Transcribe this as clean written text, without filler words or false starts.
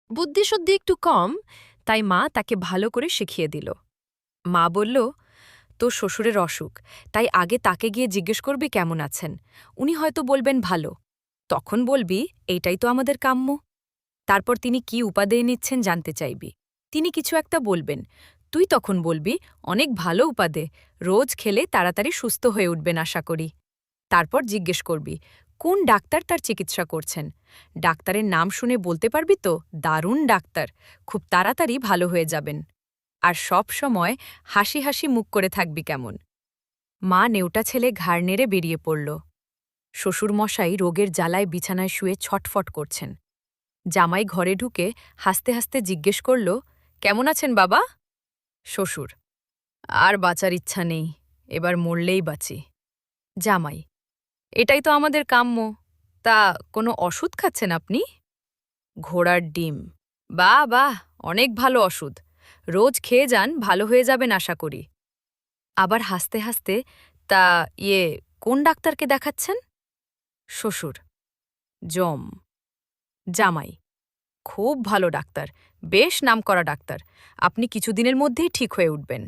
বুদ্ধিশুদ্ধি একটু কম, তাই মা তাকে ভালো করে শিখিয়ে দিল। মা বলল, তোর শ্বশুরের অসুখ, তাই আগে তাকে গিয়ে জিজ্ঞেস করবি কেমন আছেন। উনি হয়তো বলবেন ভালো। তখন বলবি, এইটাই তো আমাদের কাম্য। তারপর তিনি কি উপাদেয় নিচ্ছেন জানতে চাইবি। তিনি কিছু একটা বলবেন। তুই তখন বলবি, অনেক ভালো উপাদে, রোজ খেলে তাড়াতাড়ি সুস্থ হয়ে উঠবেন আশা করি। তারপর জিজ্ঞেস করবি, কোন ডাক্তার তার চিকিৎসা করছেন। ডাক্তারের নাম শুনে বলতে পারবি তো, দারুণ ডাক্তার, খুব তাড়াতাড়ি ভালো হয়ে যাবেন। আর সব সময় হাসি হাসি মুখ করে থাকবি কেমন। মা নেউটা ছেলে ঘাড় নেড়ে বেরিয়ে পড়ল। শ্বশুরমশাই রোগের জ্বালায় বিছানায় শুয়ে ছটফট করছেন। জামাই ঘরে ঢুকে হাসতে হাসতে জিজ্ঞেস করল, কেমন আছেন বাবা? শ্বশুর, আর বাঁচার ইচ্ছা নেই, এবার মরলেই বাঁচি। জামাই, এটাই তো আমাদের কাম্য। তা কোনো ওষুধ খাচ্ছেন আপনি? ঘোড়ার ডিম, বাহ বাহ, অনেক ভালো ওষুধ, রোজ খেয়ে যান, ভালো হয়ে যাবেন আশা করি। আবার হাসতে হাসতে, তা কোন ডাক্তারকে দেখাচ্ছেন? শ্বশুর, জম। জামাই, খুব ভালো ডাক্তার, বেশ নামকরা ডাক্তার, আপনি কিছুদিনের মধ্যেই ঠিক হয়ে উঠবেন।